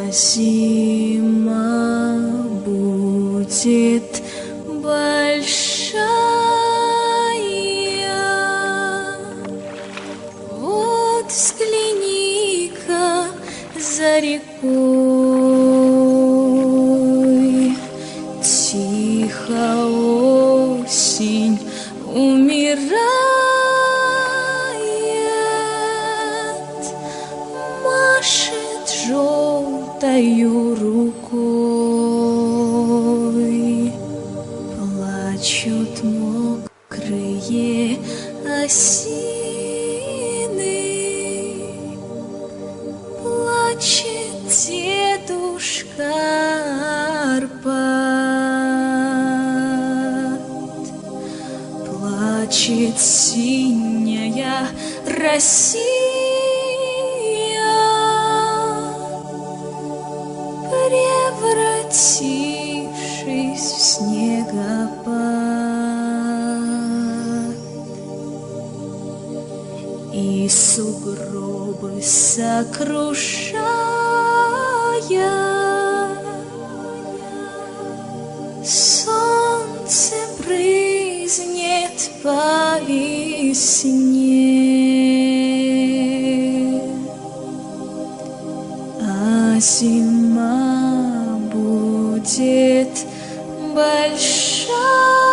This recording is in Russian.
Зима будет большая, вот взгляни-ка за рекой, тихо осень умирает, машет желтою рукой, плачут мокрые осины, плачет дедушка Арпад, плачет синяя Россия, превратившись в снегопад, и сугробы сокрушая, солнце брызнет по весне, а зима будет большая.